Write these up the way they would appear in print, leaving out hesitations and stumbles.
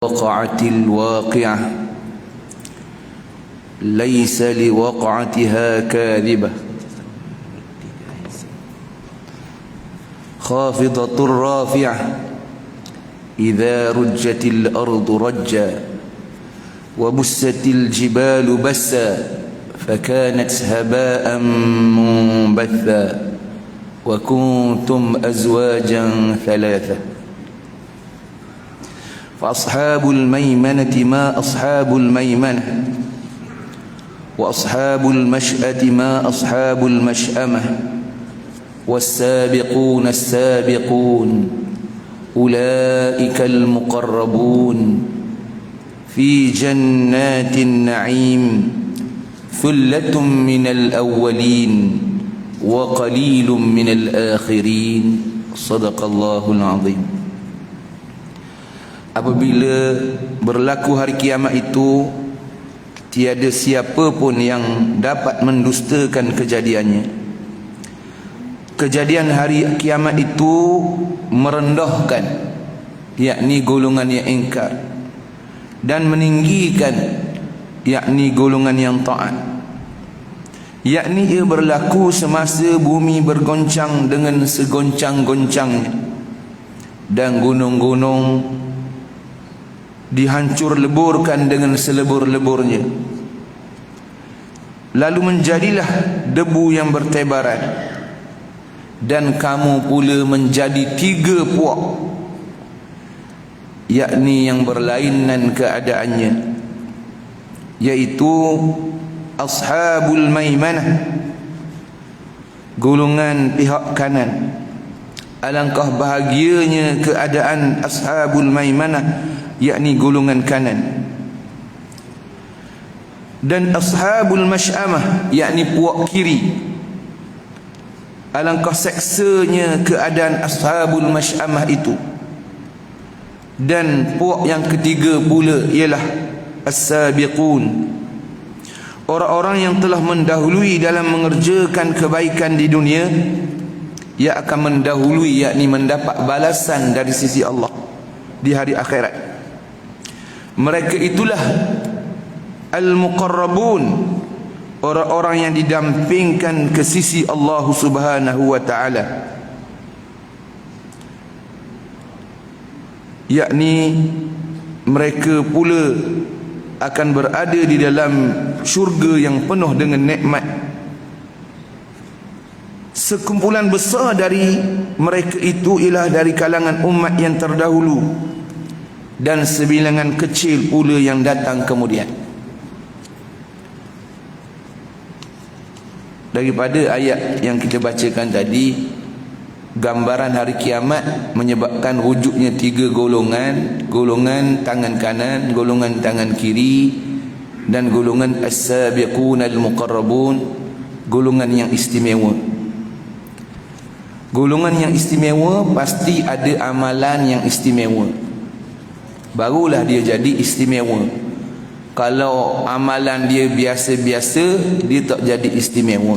وقعت الواقعة ليس لوقعتها كاذبة خافضة رافعة إذا رجت الأرض رجا وبست الجبال بسا فكانت هباء منبثا وكنتم أزواجا ثلاثة فأصحاب الميمنة ما أصحاب الميمنة وأصحاب المشأمة ما أصحاب المشأمة والسابقون السابقون أولئك المقربون في جنات النعيم ثلة من الأولين وقليل من الآخرين صدق الله العظيم. Apabila berlaku hari kiamat itu, tiada siapa pun yang dapat mendustakan kejadiannya. Kejadian hari kiamat itu merendahkan, yakni golongan yang ingkar, dan meninggikan, yakni golongan yang taat. Yakni ia berlaku semasa bumi bergoncang dengan segoncang-goncangnya, dan gunung-gunung dihancur leburkan dengan selebur-leburnya. Lalu menjadilah debu yang bertebaran, dan kamu pula menjadi tiga puak, yakni yang berlainan keadaannya, yaitu ashabul maimanah, golongan pihak kanan. Alangkah bahagianya keadaan ashabul maimanah, yakni golongan kanan. Dan ashabul masy'amah, yakni puak kiri. Alangkah seksanya keadaan ashabul masy'amah itu. Dan puak yang ketiga pula ialah as-sabiqun, orang-orang yang telah mendahului dalam mengerjakan kebaikan di dunia, ia akan mendahului, yakni mendapat balasan dari sisi Allah di hari akhirat. Mereka itulah al-muqarrabun, orang-orang yang didampingkan ke sisi Allah Subhanahu wa taala, yakni mereka pula akan berada di dalam syurga yang penuh dengan nikmat. Sekumpulan besar dari mereka itu ialah dari kalangan umat yang terdahulu, dan sebilangan kecil pula yang datang kemudian. Daripada ayat yang kita bacakan tadi, gambaran hari kiamat menyebabkan wujudnya tiga golongan: golongan tangan kanan, golongan tangan kiri, dan golongan as-sabiqun al-muqarrabun, golongan yang istimewa. Golongan yang istimewa pasti ada amalan yang istimewa, barulah dia jadi istimewa. Kalau amalan dia biasa-biasa, dia tak jadi istimewa.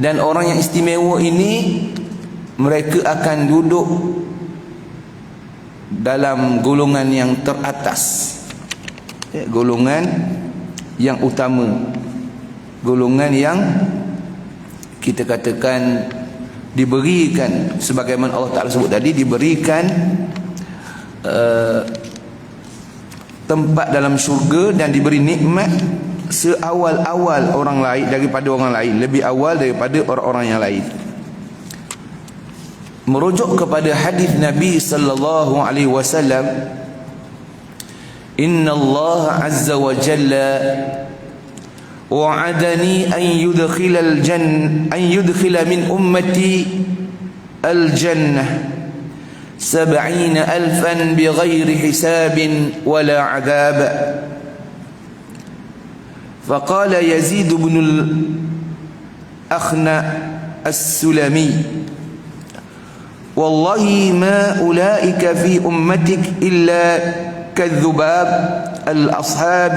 Dan orang yang istimewa ini, mereka akan duduk dalam golongan yang teratas, golongan yang utama, golongan yang kita katakan diberikan, sebagaimana Allah Ta'ala sebut tadi, diberikan tempat dalam syurga dan diberi nikmat seawal-awal orang lain, daripada orang lain, lebih awal daripada orang-orang yang lain. Merujuk kepada hadis Nabi sallallahu alaihi wasallam, inna Allah azza wa jalla wa'adani an yudkhila min ummati al-jannah 70,000 bighairi hisabin wala 'adab. فقال يزيد بن الأخنع السلمي والله ما أولئك في أمتك إلا كالذباب الأصحاب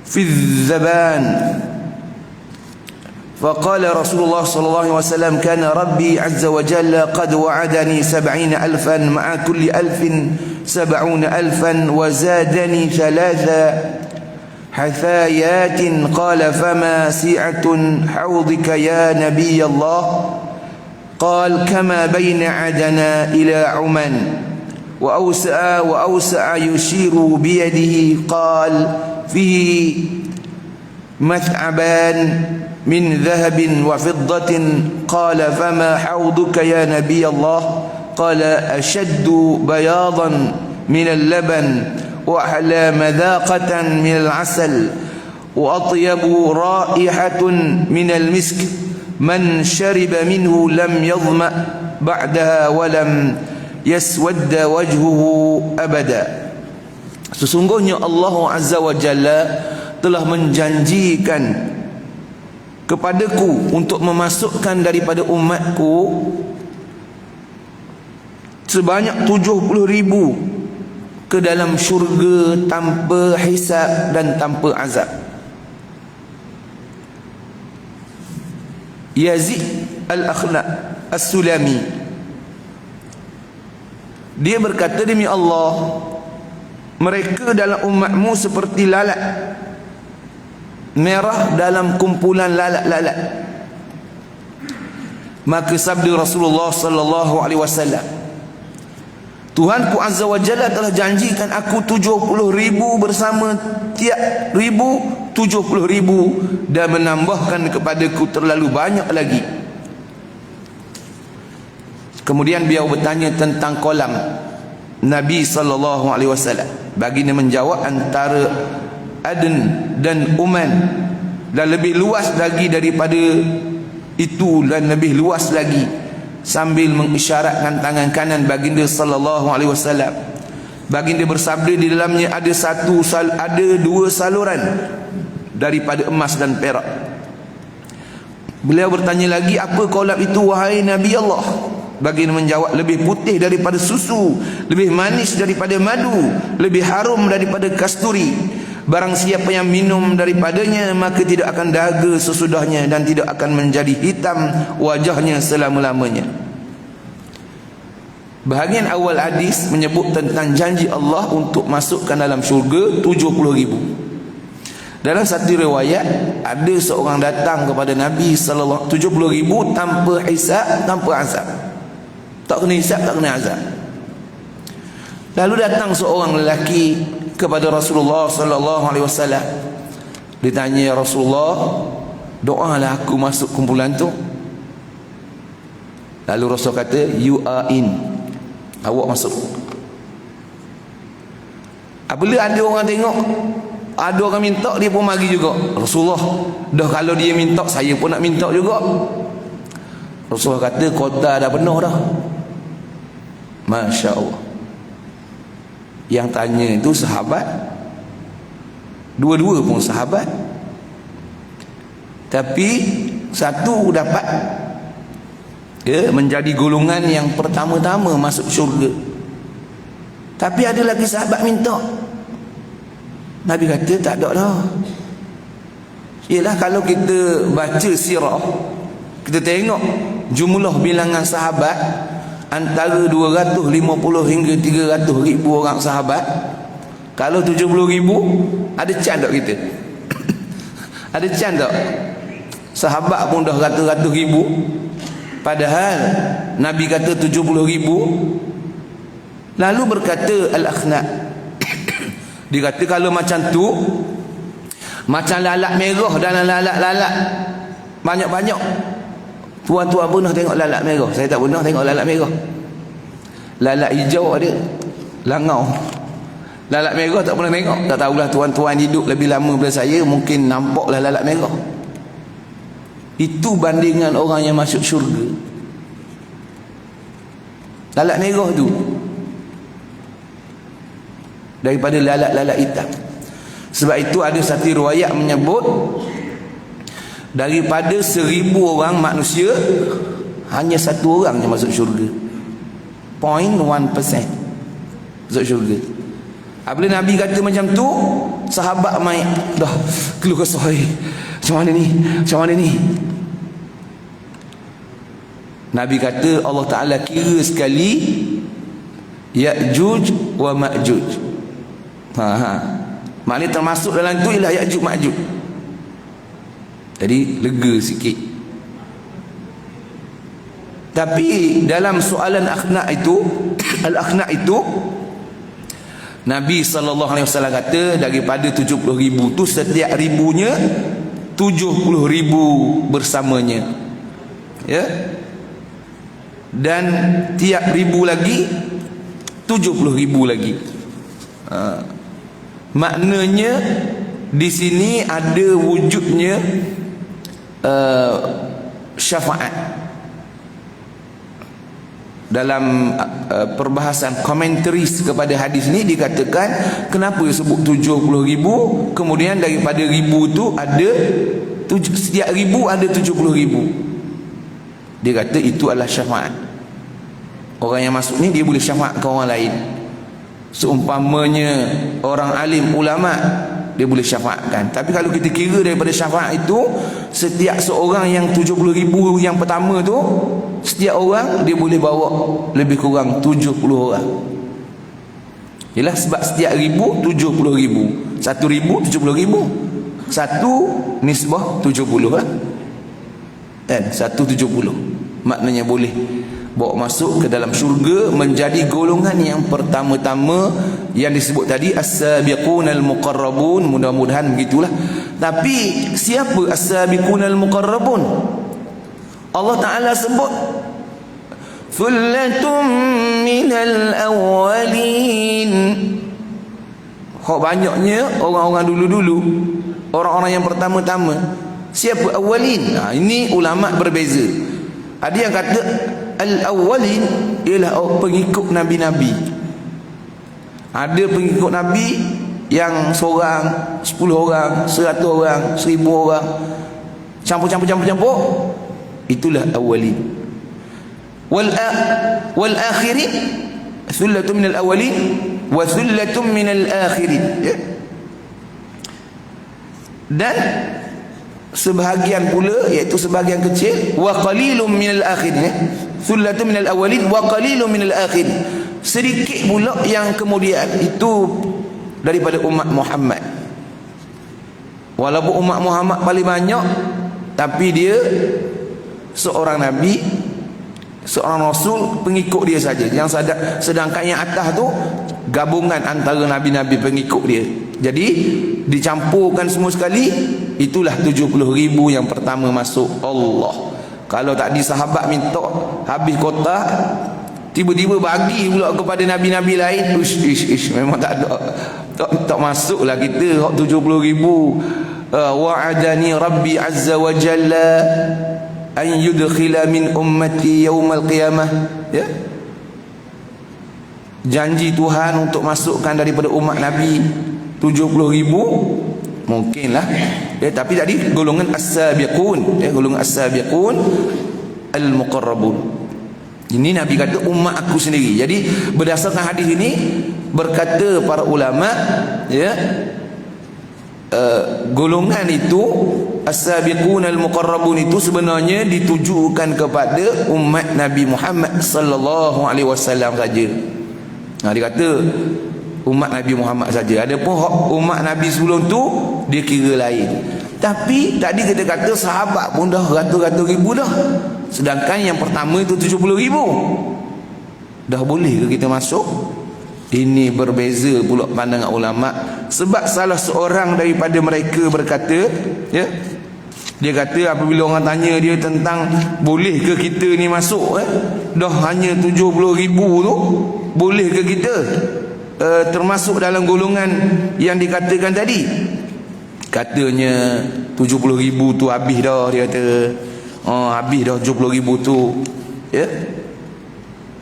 في الذبان فقال رسول الله صلى الله عليه وسلم كان ربي عز وجل قد وعدني 70,000 مع كل 1,000 70,000 وزادني 3 حثايات قال فما سعة حوضك يا نبي الله قال كما بين عدنا إلى عمان وأوسع يشير بيده قال فيه مثعبان من ذهب وفضة قال فما حوضك يا نبي الله قال أشد بياضا من اللبن وأحلى مذاقة من العسل وأطيب رائحة من المسك من شرب منه لم يظمأ بعدها ولم يسود وجهه أبدا. Sesungguhnya Allah Azza wa Jalla telah menjanjikan kepadaku untuk memasukkan daripada umatku sebanyak 70,000 ke dalam syurga tanpa hisab dan tanpa azab. Yazid Al-Akhlaq As-Sulami, dia berkata, demi Allah, mereka dalam umatmu seperti lalat merah dalam kumpulan lalat-lalat. Maka sabda Rasulullah sallallahu alaihi wasallam, Tuhanku Azza wa Jalla telah janjikan aku 70,000 bersama tiap 1,000 70,000 dan menambahkan kepadaku terlalu banyak lagi. Kemudian beliau bertanya tentang kolam Nabi sallallahu alaihi wasallam. Baginda menjawab, antara Aden dan Oman dan lebih luas lagi daripada itu dan lebih luas lagi, sambil mengisyaratkan tangan kanan baginda sallallahu alaihi wasallam. Baginda bersabda, di dalamnya ada dua saluran daripada emas dan perak. Beliau bertanya lagi, apa kolam itu wahai Nabi Allah? Baginda menjawab, lebih putih daripada susu, lebih manis daripada madu, lebih harum daripada kasturi. Barang siapa yang minum daripadanya, maka tidak akan dahaga sesudahnya dan tidak akan menjadi hitam wajahnya selama-lamanya. Bahagian awal hadis menyebut tentang janji Allah untuk masukkan dalam syurga 70,000. Dalam satu riwayat, ada seorang datang kepada Nabi sallallahu 70,000 tanpa hisab, tanpa azab. Tak kena hisab, tak kena azab. Lalu datang seorang lelaki kepada Rasulullah sallallahu alaihi wasallam. Ditanya, ya Rasulullah, doalah aku masuk kumpulan tu. Lalu Rasul kata, you are in, awak masuk. Apabila ada orang tengok, ada orang minta, dia pun mari juga. Rasulullah, dah kalau dia minta, saya pun nak minta juga. Rasulullah kata, kota dah penuh dah. Masya Allah. Yang tanya itu sahabat, dua-dua pun sahabat, tapi satu dapat menjadi golongan yang pertama-tama masuk syurga. Tapi ada lagi sahabat minta. Nabi kata, tak ada dah. Ialah kalau kita baca sirah, kita tengok jumlah bilangan sahabat antara 250 hingga 300 ribu orang sahabat. Kalau 70,000, ada can tak kita? Ada can tak? Sahabat pun dah ratus-ratus ribu, padahal Nabi kata 70,000. Lalu berkata Al-Akhnaq, dia kata kalau macam tu, macam lalat merah dan lalat-lalat banyak-banyak. Tuan-tuan pernah tengok lalat merah? Saya tak pernah tengok lalat merah. Lalat hijau ada, langau. Lalat merah tak pernah tengok. Tak tahulah, tuan-tuan hidup lebih lama daripada saya, mungkin nampaklah lalat merah. Itu bandingan orang yang masuk syurga. Lalat merah tu daripada lalat-lalat hitam. Sebab itu ada satu riwayat menyebut, daripada 1,000 orang manusia, hanya satu orang yang masuk syurga. 0.1% masuk syurga. Apabila Nabi kata macam tu, sahabat main dah keluh kesah, macam mana ni, macam mana ni. Nabi kata Allah Ta'ala kira sekali Ya'juj wa Ma'juj. Maknanya termasuk dalam itu ialah Ya'juj Ma'juj. Jadi lega sikit. Tapi dalam soalan akhnak itu al-akhnak itu Nabi SAW kata daripada 70,000 tu setiap ribunya 70,000 bersamanya, ya, dan tiap ribu lagi 70,000 lagi. Maknanya di sini ada wujudnya syafaat. Dalam perbahasan komentaris kepada hadis ni dikatakan kenapa sebut 70,000, kemudian daripada ribu tu ada setiap ribu ada 70,000. Dia kata itu adalah syafaat. Orang yang masuk ni dia boleh syafaat ke orang lain. Seumpamanya orang alim ulama, dia boleh syafaatkan. Tapi kalau kita kira daripada syafaat itu, setiap seorang yang 70,000 yang pertama tu, setiap orang dia boleh bawa lebih kurang 70 orang. Yalah, sebab setiap ribu 70,000. 1,000 70,000. Satu nisbah 70 lah. Kan? 170. Maknanya boleh bawa masuk ke dalam syurga, menjadi golongan yang pertama-tama yang disebut tadi as-sabiqunal muqarrabun. Mudah-mudahan begitulah. Tapi siapa as-sabiqunal muqarrabun? Allah Ta'ala sebut thullatun minal awwalin. Hak banyaknya orang-orang dulu-dulu, orang-orang yang pertama-tama. Siapa awwalin? Ini ulama berbeza. Ada yang kata al-awwalin ialah pengikut Nabi-Nabi. Ada pengikut Nabi yang seorang, 10 orang, 100 orang, 1000 orang, campur. Itulah awwalin. Wal akhirin, thullatun minal awwalin wa thullatun minal akhirin, ya? Dan sebahagian pula, iaitu sebahagian kecil, wa qalilun minal akhirin, ya? Thullatun minal awwalin wa qalilun minal akhirin. Sedikit pula yang kemudian itu daripada umat Muhammad. Walaupun umat Muhammad paling banyak, tapi dia seorang nabi, seorang rasul, pengikut dia saja. Sedangkan yang atas tu gabungan antara nabi-nabi pengikut dia. Jadi dicampurkan semua sekali, itulah 70,000 yang pertama masuk Allah. Kalau tadi sahabat minta habis kotak, tiba-tiba bagi pula kepada nabi-nabi lain, memang tak ada, tak masuklah kita 70,000. Wa'adani Rabbi Azza wa Jalla an yudkhila min ummati yaumal qiyamah, ya, janji Tuhan untuk masukkan daripada umat Nabi 70,000, mungkinlah, ya. Tapi tadi golongan as-sabiqun, ya, golongan as-sabiqun al-muqarrabun. Ini Nabi kata umat aku sendiri. Jadi berdasarkan hadis ini berkata para ulama, ya, golongan itu as-sabiqun al-muqarrabun itu sebenarnya ditujukan kepada umat Nabi Muhammad sallallahu alaihi wasallam saja. Dia kata umat Nabi Muhammad saja. Adapun umat Nabi sebelum tu dia kira lain. Tapi tadi kita kata sahabat pun dah ratus-ratus ribu dah. Sedangkan yang pertama itu 70,000. Dah boleh ke kita masuk? Ini berbeza pula pandangan ulama. Sebab salah seorang daripada mereka berkata, ya, dia kata apabila orang tanya dia tentang boleh ke kita ni masuk, dah hanya 70,000 tu, boleh ke kita termasuk dalam golongan yang dikatakan tadi? Katanya 70,000 tu habis dah, dia kata. Habis dah 70,000 tu, ya.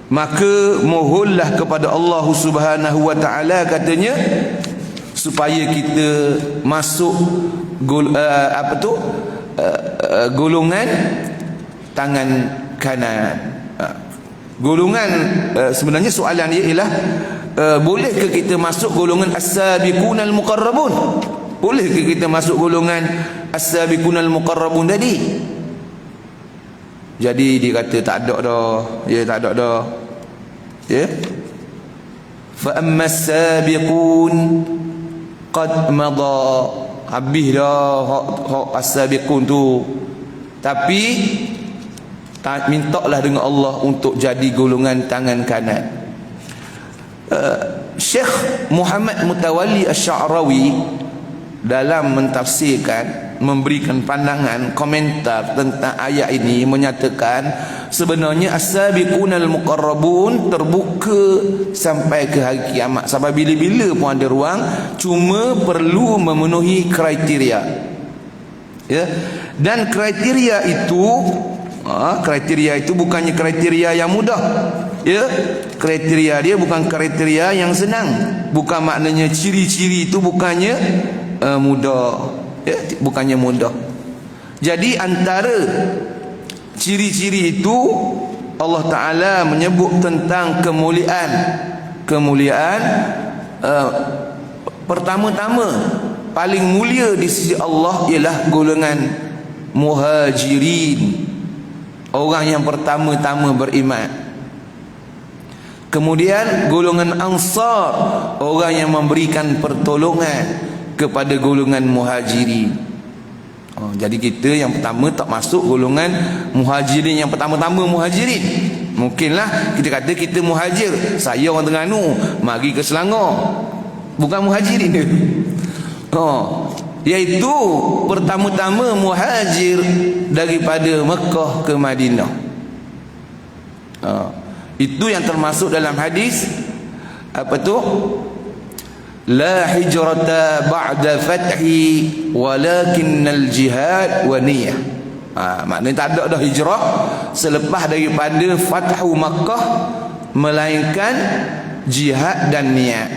Maka mohonlah kepada Allah Subhanahu wa taala, katanya, supaya kita masuk golongan tangan kanan. Golongan sebenarnya soalan dia ialah bolehkah kita masuk golongan as-sabiqunal muqarrabun? Bolehkah kita masuk golongan as-sabiqunal muqarrabun tadi? Jadi dia kata tak ada dah. Ya, tak ada dah. Ya. Fa ammas sabiqun qad madha. Habis dah hak as-sabiqun tu. Tapi mintalah dengan Allah untuk jadi golongan tangan kanan. Syekh Muhammad Mutawalli Asy-Sya'rawi dalam mentafsirkan, memberikan pandangan komentar tentang ayat ini, menyatakan sebenarnya as-sabiqunal muqarrabun terbuka sampai ke hari kiamat, sampai bila-bila pun ada ruang, cuma perlu memenuhi kriteria. Ya. Dan kriteria itu bukannya kriteria yang mudah. Ya, kriteria dia bukan kriteria yang senang. Bukan maknanya ciri-ciri itu bukannya mudah. Ya, bukannya mudah. Jadi antara ciri-ciri itu Allah Ta'ala menyebut tentang kemuliaan. Pertama-tama paling mulia di sisi Allah ialah golongan muhajirin, orang yang pertama-tama beriman. Kemudian golongan ansar, orang yang memberikan pertolongan kepada golongan muhajirin. Jadi kita yang pertama tak masuk golongan muhajirin, yang pertama-tama muhajirin. Mungkinlah kita kata kita muhajir, saya orang Terengganu, mari ke Selangor, bukan muhajirin dia. Iaitu pertama-tama muhajir daripada Mekah ke Madinah. Itu yang termasuk dalam hadis apa tu? La hijrata ba'da fathi walakinnal jihad wa niyyah. Maknanya tak ada dah hijrah selepas daripada fathu Makkah, melainkan jihad dan niat.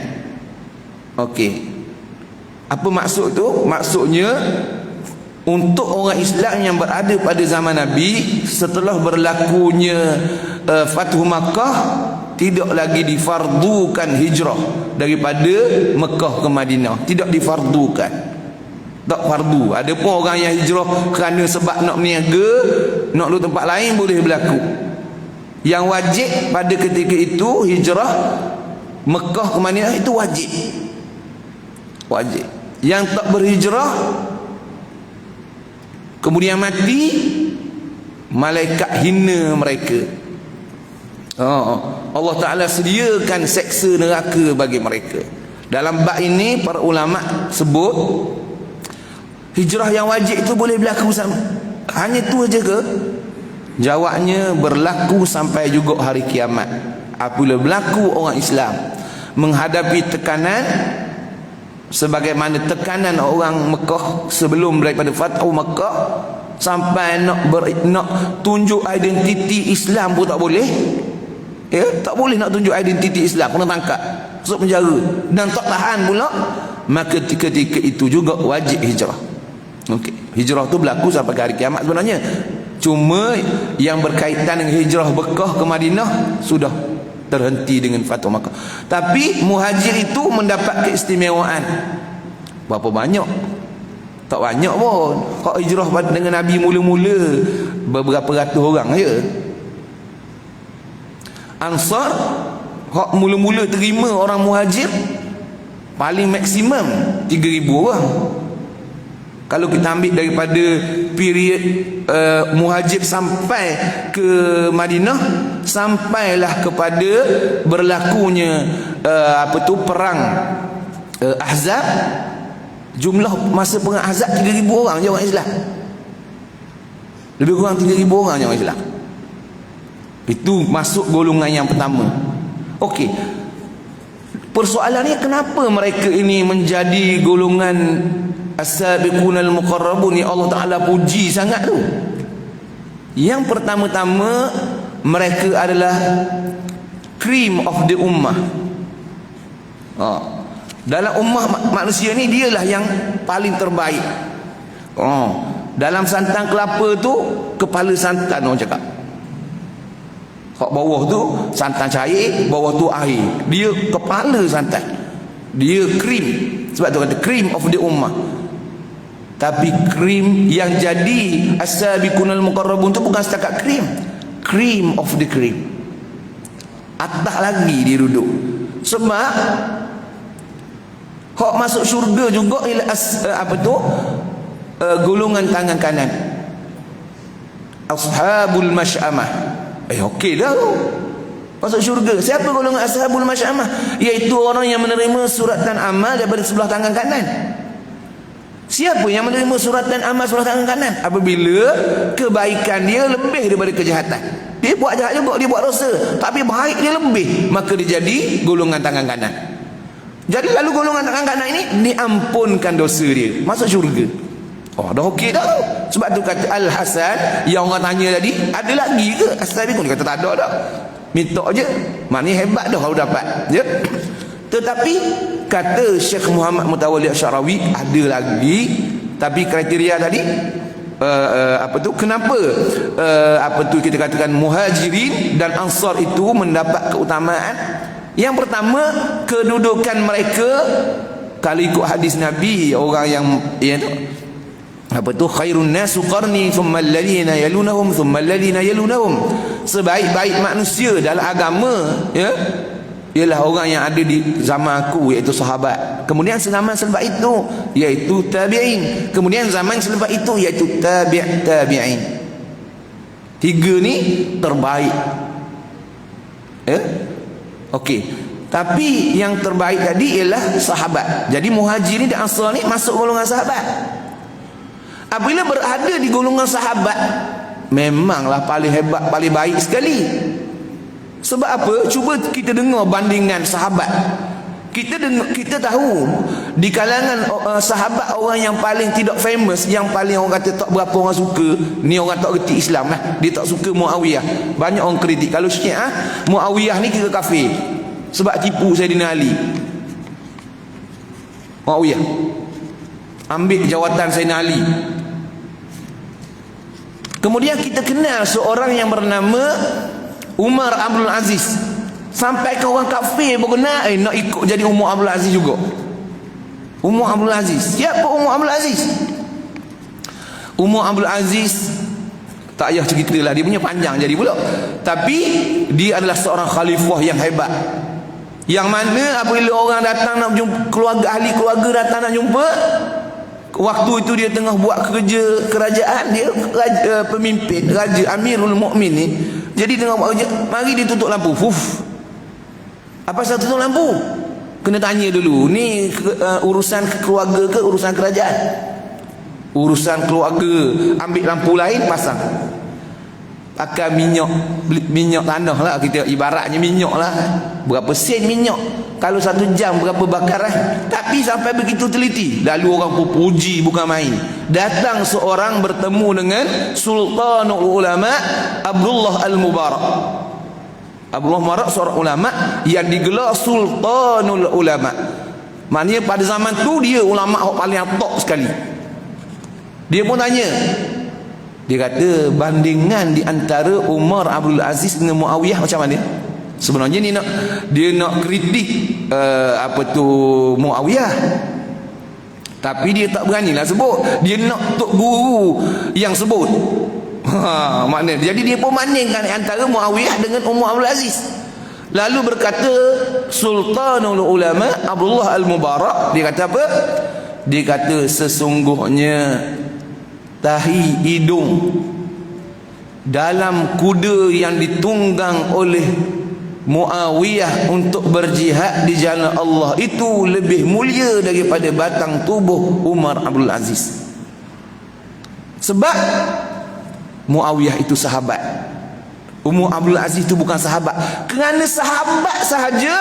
Okey. Apa maksud tu? Maksudnya untuk orang Islam yang berada pada zaman Nabi, setelah berlakunya Fathu Makkah, tidak lagi difardukan hijrah daripada Mekah ke Madinah. Tidak difardukan. Tak fardu. Ada pun orang yang hijrah kerana sebab nak berniaga, nak duduk tempat lain, boleh berlaku. Yang wajib pada ketika itu hijrah Mekah ke Madinah itu wajib. Wajib. Yang tak berhijrah kemudian mati, malaikat hina mereka. Allah Ta'ala sediakan seksa neraka bagi mereka. Dalam bab ini para ulama sebut hijrah yang wajib itu boleh berlaku sama. Hanya tu aja ke? Jawabnya berlaku sampai juga hari kiamat. Apabila berlaku orang Islam menghadapi tekanan sebagaimana tekanan orang Mekah sebelum daripada Fathu Mekah, sampai nak tunjuk identiti Islam pun tak boleh. Ya, tak boleh nak tunjuk identiti Islam, kena tangkap, masuk penjara dan tak tahan pula. Maka ketika itu juga wajib hijrah. Okey, hijrah tu berlaku sampai hari kiamat sebenarnya. Cuma yang berkaitan dengan hijrah Mekah ke Madinah sudah terhenti dengan Fathu Makkah. Tapi muhajir itu mendapat keistimewaan. Berapa banyak? Tak banyak pun. Hak hijrah dengan Nabi mula-mula beberapa ratus orang je. Ansar hak mula-mula terima orang muhajir paling maksimum 3,000 orang. Kalau kita ambil daripada period muhajir sampai ke Madinah, sampailah kepada berlakunya perang Ahzab, jumlah masa perang Ahzab 3,000 orang je orang Islam. Lebih kurang 3,000 orang je orang Islam. Itu masuk golongan yang pertama. Okey. Persoalannya kenapa mereka ini menjadi golongan as-sabiqunal muqarrabun yang Allah Ta'ala puji sangat tu? Yang pertama-tama, mereka adalah cream of the ummah. Dalam ummah manusia ni dialah yang paling terbaik. Dalam santan kelapa tu, kepala santan orang cakap. Hak bawah tu santan cair, bawah tu air. Dia kepala santan. Dia cream. Sebab tu kata cream of the ummah. Tapi krim yang jadi as-sabiqunal muqarrabun tu bukan setakat krim. Cream of the cream. Atas lagi dia duduk. Sebab hak masuk syurga juga ialah golongan tangan kanan. Ashabul masy'amah. Okey dah tu. Masuk syurga. Siapa golongan ashabul masy'amah? Iaitu orang yang menerima suratan amal daripada sebelah tangan kanan. Siapa yang menerima suratan amal sebelah tangan kanan? Apabila kebaikan dia lebih daripada kejahatan. Dia buat jahat juga, dia buat dosa, tapi baik dia lebih, maka dia jadi golongan tangan kanan. Jadi lalu golongan tangan kanan ini diampunkan dosa dia, masuk syurga. Oh, dah okey dah. Sebab tu kata Al-Hasan yang orang tanya tadi, ada lagi ke as-sabiqun? Dia kata tak ada dah. Minta je. Maknanya hebat dah kalau dapat. Ya. Tetapi kata Syekh Muhammad Mutawalli Asy'arawi ada lagi, tapi kriteria tadi kenapa kita katakan muhajirin dan ansar itu mendapat keutamaan? Yang pertama, kedudukan mereka kalau ikut hadis Nabi, orang yang khairun nasu qarni thumma alladhina yalunahum thumma alladhina yalunahum. Sebaik-baik manusia dalam agama ialah orang yang ada di zaman aku, iaitu sahabat. Kemudian zaman selepas itu iaitu tabi'in. Kemudian zaman selepas itu iaitu tabi'in. Tiga ni terbaik. Okey. Tapi yang terbaik tadi ialah sahabat. Jadi muhajirin dan ansar ni masuk golongan sahabat. Apabila berada di golongan sahabat, memanglah paling hebat, paling baik sekali. Sebab apa? Cuba kita dengar bandingan sahabat. Kita tahu di kalangan sahabat orang yang paling tidak famous, yang paling orang kata tak berapa orang suka, ni orang tak reti Islam lah. Dia tak suka Muawiyah. Banyak orang kritik. Kalau Syiah, Muawiyah ni kira kafir sebab tipu Sayyidina Ali. Muawiyah ambil jawatan Sayyidina Ali. Kemudian kita kenal seorang yang bernama Umar Abdul Aziz. Sampai ke orang kafir pun kena nak ikut jadi Umar Abdul Aziz juga. Umar Abdul Aziz. Siapa Umar Abdul Aziz? Umar Abdul Aziz tak payah cerita lah, dia punya panjang jadi pula. Tapi dia adalah seorang khalifah yang hebat. Yang mana apabila orang datang nak jumpa keluarga, ahli keluarga datang nak jumpa, waktu itu dia tengah buat kerja kerajaan, dia pemimpin, raja, Amirul Mukmin ni. Jadi tengah buat kerja, mari dia tutup lampu. Apa sebab tutup lampu? Kena tanya dulu, ni urusan keluarga ke urusan kerajaan? Urusan keluarga, ambil lampu lain pasang. Pakai minyak tanah lah, kita ibaratnya minyak lah. Berapa sen minyak? Kalau 1 jam berapa bakaran? Tapi sampai begitu teliti. Lalu orang pun puji bukan main. Datang seorang bertemu dengan Sultanul Ulama Abdullah Al-Mubarak. Abdullah Mubarak seorang ulama yang digelar Sultanul Ulama. Maknanya pada zaman tu dia ulama yang paling top sekali. Dia pun tanya. Dia kata bandingan di antara Umar Abdul Aziz dengan Muawiyah macam mana? Sebenarnya dia nak kritik Muawiyah. Tapi dia tak beranilah sebut. Dia nak tok guru yang sebut. Maknanya jadi dia pun bandingkan antara Muawiyah dengan Umar Abdul Aziz. Lalu berkata Sultanul Ulama Abdullah Al-Mubarak, dia kata apa? Dia kata sesungguhnya tahi hidung dalam kuda yang ditunggang oleh Muawiyah untuk berjihad di jalan Allah itu lebih mulia daripada batang tubuh Umar Abdul Aziz. Sebab Muawiyah itu sahabat, Umar Abdul Aziz itu bukan sahabat. Kerana sahabat sahaja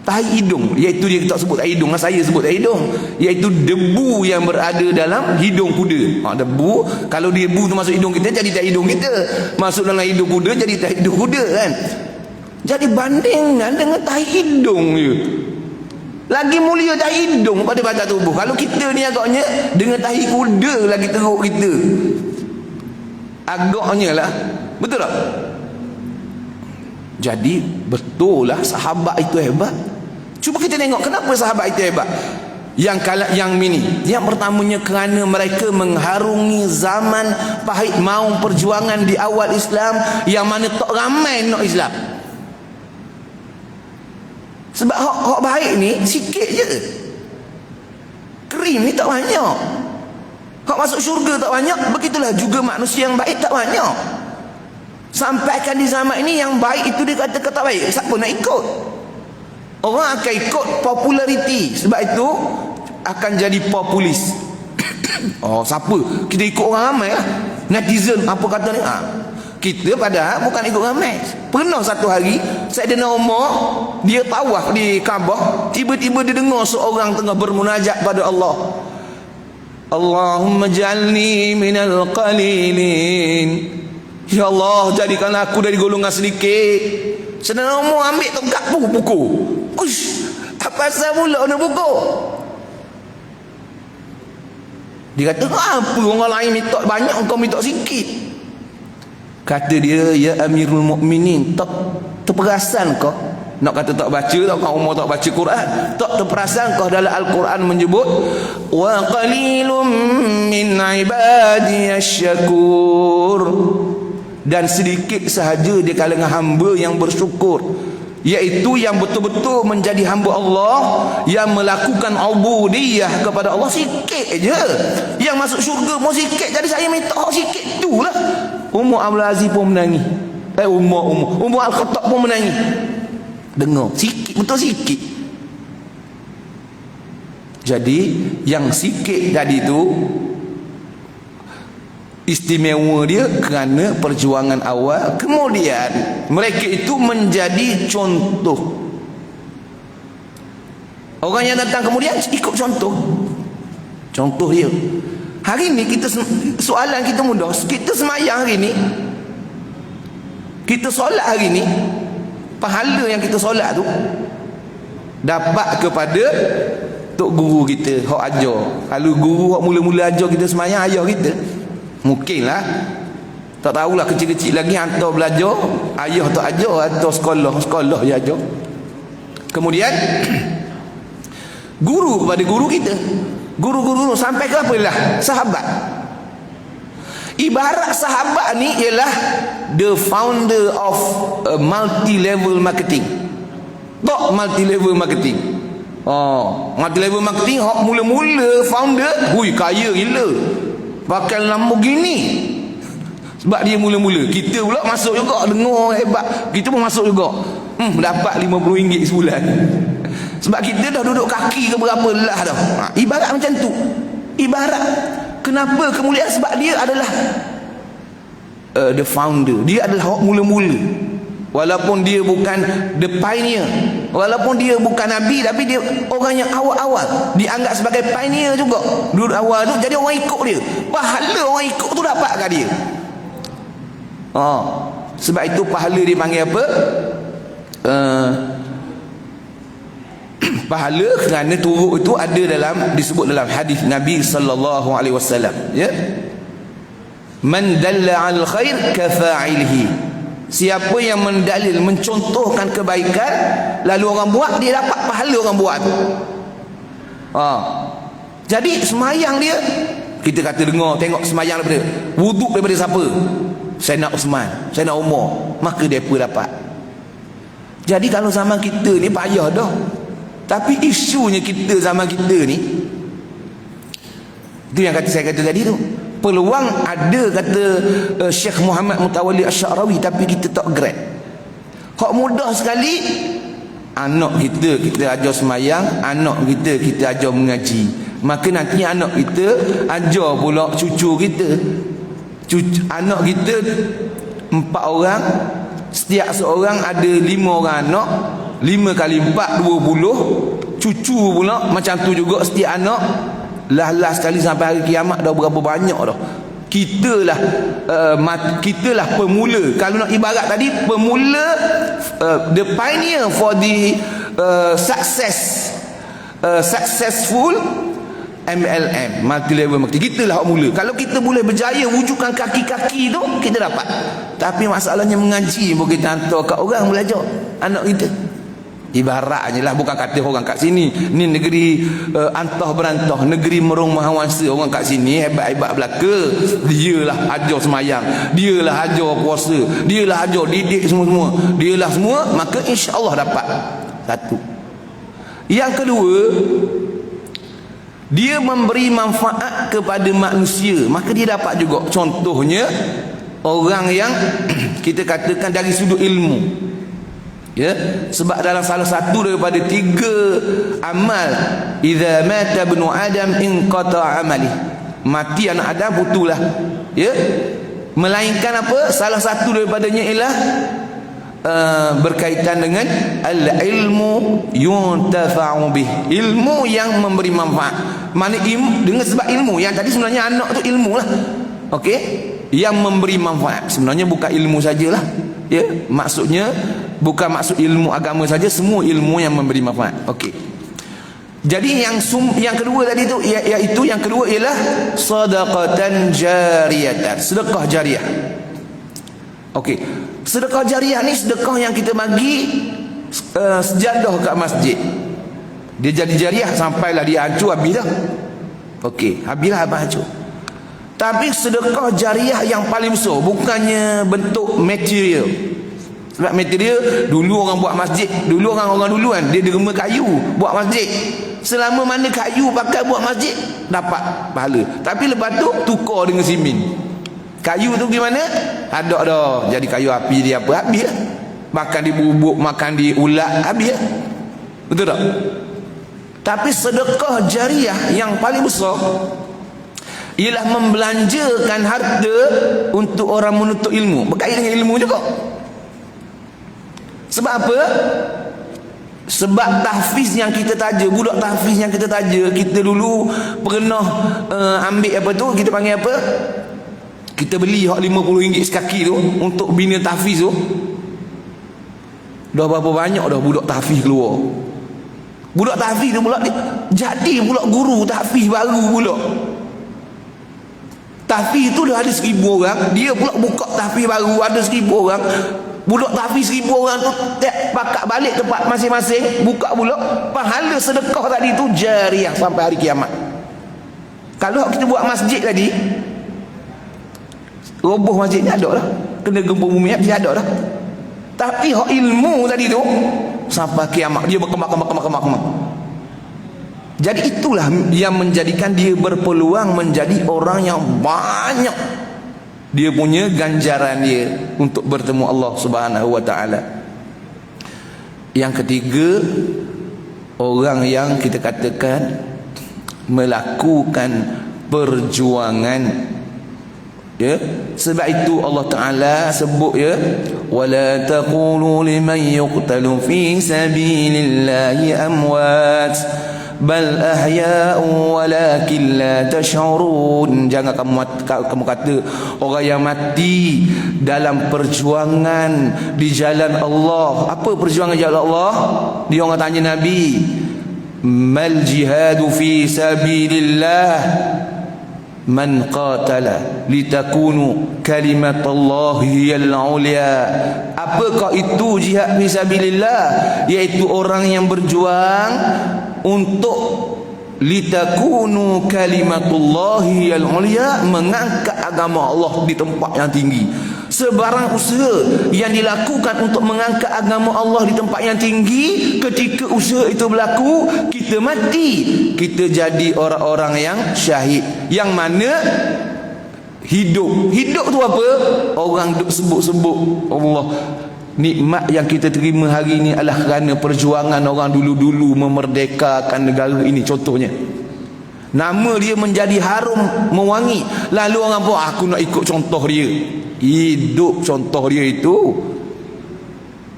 tahi hidung, iaitu dia tak sebut tahi hidung, saya sebut tahi hidung, iaitu debu yang berada dalam hidung kuda. Debu, kalau debu tu masuk hidung kita jadi tahi hidung kita, masuk dalam hidung kuda jadi tahi hidung kuda kan. Jadi bandingkan dengan tahi hidung je, lagi mulia tahi hidung pada batang tubuh. Kalau kita ni agaknya dengan tahi kuda lagi teruk kita, agaknya lah, betul tak? Jadi betul lah sahabat itu hebat. Cuba kita tengok kenapa sahabat itu hebat. yang mini. Yang pertamanya kerana mereka mengharungi zaman pahit maung perjuangan di awal Islam, yang mana tak ramai nak Islam. Sebab hak baik ni sikit je. Krim ni tak banyak. Hak masuk syurga tak banyak. Begitulah juga manusia yang baik tak banyak. Sampaikan di zaman ini yang baik itu dia kata tak baik, siapa nak ikut? Orang akan ikut populariti. Sebab itu akan jadi populis. Oh, siapa? Kita ikut orang ramai lah. Netizen apa kata ni? Kita padahal bukan ikut ramai. Pernah satu hari Sayyidina Umar dia tawaf di Kaabah, tiba-tiba dia dengar seorang tengah bermunajat pada Allah. Allahumma jalni minal qalilin. Ya Allah, jadikanlah aku dari golongan sedikit. Sayyidina Umar ambil tongkat pukul. Uish, apa asal pula nak pukul? Dia kata, apa orang lain minta banyak, engkau minta sikit? Kata dia, ya Amirul Mukminin, tak terperasan kau? Nak kata tak baca, tak kau Umar tak baca Quran. Tak terperasan kau dalam Al-Quran menyebut, wa qalilum min ibadiyasy syakur. Dan sedikit sahaja di kalangan hamba yang bersyukur, iaitu yang betul-betul menjadi hamba Allah, yang melakukan ubudiyah kepada Allah. Sikit je yang masuk syurga pun sikit. Jadi saya minta sikit tu lah. Umar Abdul Aziz pun menangis. Umar Al-Khattab pun menangis. Dengar sikit, betul sikit. Jadi yang sikit tadi tu istimewa dia kerana perjuangan awal. Kemudian mereka itu menjadi contoh. Orang yang datang kemudian ikut contoh. Contoh dia. Hari ni kita, soalan kita mudah. Kita semayang hari ni, kita solat hari ni, pahala yang kita solat tu dapat kepada tok guru kita hak ajar. Kalau guru hak mula-mula ajar kita semayang, ayah kita mungkinlah, tak tahulah, kecil-kecil lagi hantar belajar, ayah tak ajar, atau sekolah je ajar. Kemudian guru kepada guru kita, guru-guru sampai ke apalah sahabat. Ibarat sahabat ni ialah the founder of multi-level marketing. Tak multi-level marketing. Multi-level marketing hak mula-mula founder, hui kaya gila, pakai Lamborghini. Sebab dia mula-mula. Kita pula masuk juga, dengar hebat, kita pun masuk juga. Dapat RM50 sebulan. Sebab kita dah duduk kaki ke berapa lah dah. Ibarat macam tu. Ibarat. Kenapa kemuliaan? Sebab dia adalah the founder. Dia adalah mula-mula. Walaupun dia bukan the pioneer, walaupun dia bukan Nabi, tapi dia orang yang awal-awal, dianggap sebagai pioneer juga. Duduk awal tu, jadi orang ikut dia. Pahala orang ikut tu dapat kat dia. Sebab itu pahala dia panggil apa? Pahala kerana turut itu ada dalam, disebut dalam hadis Nabi sallallahu alaihi wasallam, ya. Man dalla 'alal khair kafa'ilihi. Siapa yang mendalil, mencontohkan kebaikan, lalu orang buat, dia dapat pahala orang buat tu. Jadi semayang dia, kita kata dengar, tengok semayang daripada wuduk daripada siapa? Sayyidina Uthman, Sayyidina Umar, maka depa dapat. Jadi kalau zaman kita ni payah dah. Tapi isunya kita zaman kita ni, itu yang saya kata tadi tu, peluang ada, kata Syekh Muhammad Mutawalli Asy-Sya'rawi, tapi kita tak grab. Hak mudah sekali, anak kita ajar semayang, anak kita ajar mengaji. Maka nanti anak kita ajar pula cucu kita. Anak kita 4 orang, setiap seorang ada 5 orang anak. 5 kali 4 20. Cucu pula macam tu juga, setiap anak. Lah sekali sampai hari kiamat dah berapa banyak dah. Kitalah pemula. Kalau nak ibarat tadi, pemula, the pioneer for the successful MLM, multi level marketing. Kitalah orang mula. Kalau kita boleh berjaya wujudkan kaki-kaki tu, kita dapat. Tapi masalahnya mengaji pun kita hantar kat orang belajar, anak kita. Ibaratnya lah, bukan kata orang kat sini ni negeri antah berantah, negeri merung mahawangsa. Orang kat sini hebat-hebat belaka, dialah ajar semayang, dialah ajar puasa, dialah ajar didik semua-semua, dialah semua, maka insya-Allah dapat. Satu. Yang kedua, dia memberi manfaat kepada manusia, maka dia dapat juga. Contohnya orang yang kita katakan dari sudut ilmu, ya, sebab dalam salah satu daripada 3 amal, idza mata ibnu adam inqata amali, mati anak Adam putulah, ya, melainkan apa, salah satu daripadanya ialah berkaitan dengan al-ilmu yuntafa'u bih, ilmu yang memberi manfaat. Mana ilmu, dengan sebab ilmu yang tadi sebenarnya anak tu ilmu lah, okey, yang memberi manfaat. Sebenarnya bukan ilmu sajalah, ya, maksudnya bukan maksud ilmu agama saja, semua ilmu yang memberi manfaat. Okey. Jadi yang kedua tadi tu, iaitu yang kedua ialah sadaqatan jariyatan, sedekah jariah. Okey. Sedekah jariah ni sedekah yang kita bagi sejadah kat masjid. Dia jadi jariah sampailah dia hancur, habis dah. Okey, habislah abang hancur. Tapi sedekah jariah yang paling besar bukannya bentuk material. Sebab material dulu orang buat masjid, dulu orang dulu kan dia derma kayu buat masjid. Selama mana kayu pakai buat masjid dapat pahala. Tapi lepas tu tukar dengan simen. Kayu tu gimana? Ada dah jadi kayu api dia apa, habis lah. Makan di bubuk, makan di ulat, habis lah. Betul tak? Tapi sedekah jariah yang paling besar ialah membelanjakan harta untuk orang menuntut ilmu, berkaitan dengan ilmu juga. Sebab apa? Sebab tahfiz yang kita taja, budak tahfiz yang kita taja, kita dulu pernah ambil apa tu, kita panggil apa, kita beli hak RM50 sekaki tu untuk bina tahfiz tu. Dah berapa banyak dah budak tahfiz keluar. Budak tahfiz tu pula jadi pula guru tahfiz baru pula. Tahfiz tu dah ada 1000 orang, dia pula buka tahfiz baru ada 1000 orang. Budak tahfiz 1000 orang tu pakat balik tempat masing-masing, buka pula. Pahala sedekah tadi tu jariah sampai hari kiamat. Kalau kita buat masjid tadi, roboh masjid ni ada lah, kena gempa bumi dia ada lah. Tapi hak ilmu tadi tu sampai kiamat dia berkembang. Jadi itulah yang menjadikan dia berpeluang menjadi orang yang banyak dia punya ganjaran dia untuk bertemu Allah Subhanahu wa taala. Yang ketiga, orang yang kita katakan melakukan perjuangan, ya. Sebab itu Allah Taala sebut, ya, wala taqulu liman yuqtalu fi sabilillahi amwat bal ahya'u walakin la tash'urun. Jangan kamu kata orang yang mati dalam perjuangan di jalan Allah. Apa perjuangan jalan Allah? Dia orang tanya Nabi, mal jihadu fi sabilillah man qatala litakunu kalimatullahi al-ulya. Apakah itu jihad fi sabilillah? Iaitu orang yang berjuang untuk litakunu kalimatullahi al-ulya, mengangkat agama Allah di tempat yang tinggi. Sebarang usaha yang dilakukan untuk mengangkat agama Allah di tempat yang tinggi, ketika usaha itu berlaku, kita mati, kita jadi orang-orang yang syahid. Yang mana hidup tu apa? Orang duk sebut-sebut Allah. Nikmat yang kita terima hari ini adalah kerana perjuangan orang dulu-dulu memerdekakan negara ini. Contohnya, nama dia menjadi harum mewangi, lalu orang pun aku nak ikut contoh dia. Hidup contoh dia itu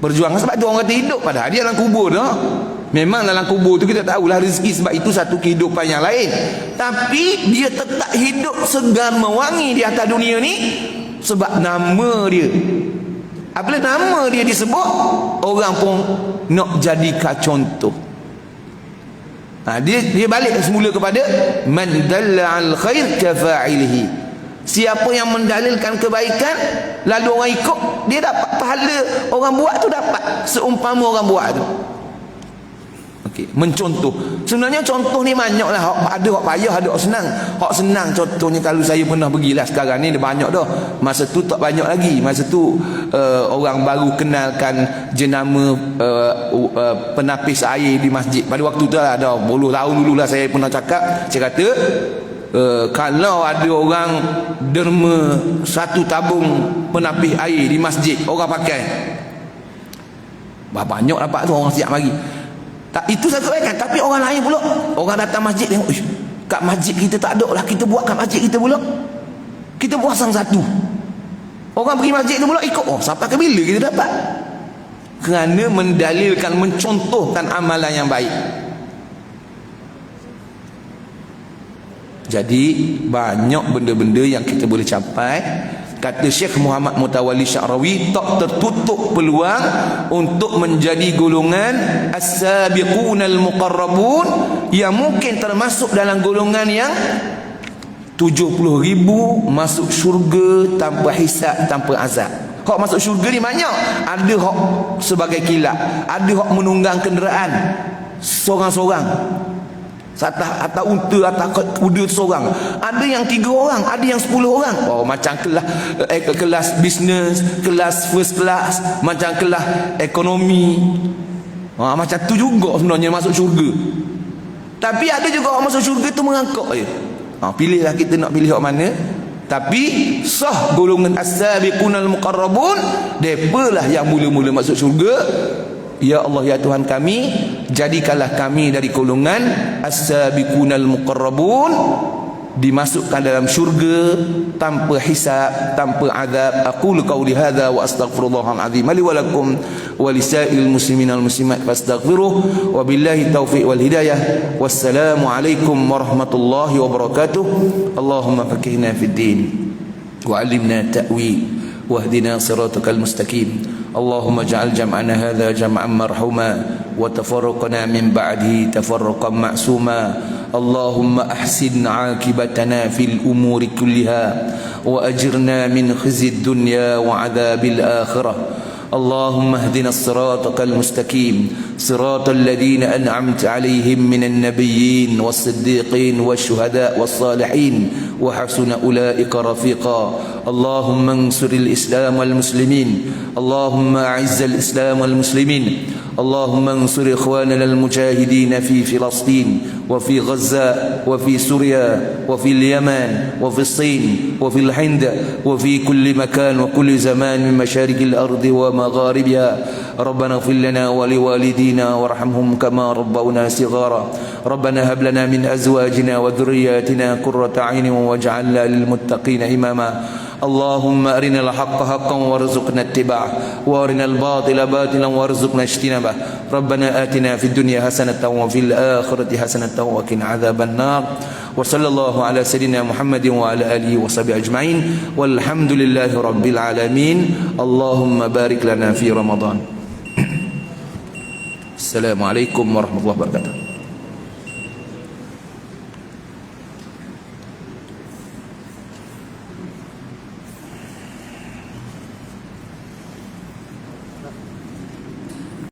perjuangan. Sebab tu orang kata hidup, padahal dia dalam kubur dah. Memang dalam kubur tu kita tahulah rezeki, sebab itu satu kehidupan yang lain. Tapi dia tetap hidup segar mewangi di atas dunia ni sebab nama dia. Apabila nama dia disebut, orang pun nak jadikan contoh. Dia balik semula kepada man dalla al khair ka fa'ilihi. Siapa yang mendalilkan kebaikan lalu orang ikut, dia dapat pahala orang buat tu, dapat seumpama orang buat tu. Okey, mencontoh. Sebenarnya contoh ni banyaklah. Ada hak payah, ada hak senang. Hak senang contohnya kalau saya pernah pergilah, sekarang ni dia banyak dah. Masa tu tak banyak lagi. Masa tu orang baru kenalkan jenama penapis air di masjid. Pada waktu tu lah, dah 10 tahun dululah saya pernah cakap. Saya kata kalau ada orang derma satu tabung penapis air di masjid, orang pakai, banyak dapat tu orang siap mari. Tak, itu satu kebaikan. Tapi orang lain pula, orang datang masjid tengok, kat masjid kita tak ada lah, kita buat kat masjid kita pula, kita pasang satu. Orang pergi masjid tu pula ikut, sampai ke bila kita dapat? Kerana mendalilkan, mencontohkan amalan yang baik. Jadi banyak benda-benda yang kita boleh capai. Kata Syekh Muhammad Mutawalli Sya'rawi, tak tertutup peluang untuk menjadi golongan as-sabiqunal muqarrabun, yang mungkin termasuk dalam golongan yang 70,000 masuk syurga tanpa hisab, tanpa azab. Hak masuk syurga ni banyak. Ada hak sebagai kilat, ada hak menunggang kenderaan seorang-seorang, atas unta, atas kuda seorang. Ada yang 3 orang, ada yang 10 orang. Macam kelas bisnes, kelas first class, macam kelas ekonomi. Macam tu juga sebenarnya masuk syurga. Tapi ada juga orang masuk syurga tu mengangkut je. Pilihlah kita nak pilih hak mana. Tapi sah golongan as-sabiqunal muqarrabun, depalah yang mula-mula masuk syurga. Ya Allah, ya Tuhan kami, jadikanlah kami dari golongan as-sabiqunal muqarrabun, dimasukkan dalam syurga tanpa hisab, tanpa azab. Aqulu qawli hadza wa astaghfirullahal azim li wa lakum wa lisairil muslimin wal muslimat fastaghfiruh. Wa billahi taufiq wal hidayah. Wassalamu alaikum warahmatullahi wabarakatuh. Allahumma faqihna fid din wa 'allimna ta'wil واهدنا صراطك المستقيم. اللهم اجعل جمعنا هذا جمعا مرحوما وتفرقنا من بعده تفرقا معصوما. اللهم احسن عاقبتنا في الامور كلها واجرنا من خزي الدنيا وعذاب الاخره. اللهم اهدنا الصراط المستقيم صراط الذين أنعمت عليهم من النبيين والصديقين والشهداء والصالحين وحسن أولئك رفيقا. اللهم انصر الإسلام والمسلمين. اللهم أعز الإسلام والمسلمين. اللهم انصر إخواننا المجاهدين في فلسطين وفي غزة وفي سوريا وفي اليمن وفي الصين وفي الهند وفي كل مكان وكل زمان من مشارق الأرض ومغاربها. ربنا اغفر لنا ولوالدينا وارحمهم كما ربونا صغارا. ربنا هب لنا من أزواجنا وذرياتنا قرة أعين واجعلنا للمتقين إماما. اللهم أرنا الحق حقا وارزقنا اتباعه وأرنا الباطل باطلا وارزقنا اجتنابه. ربنا آتنا في الدنيا حسنة وفي الآخرة حسنة وقنا عذاب النار. وصلى الله على سيدنا محمد وعلى آله وصحبه أجمعين والحمد لله رب العالمين. اللهم بارك لنا في رمضان. السلام عليكم ورحمة الله وبركاته.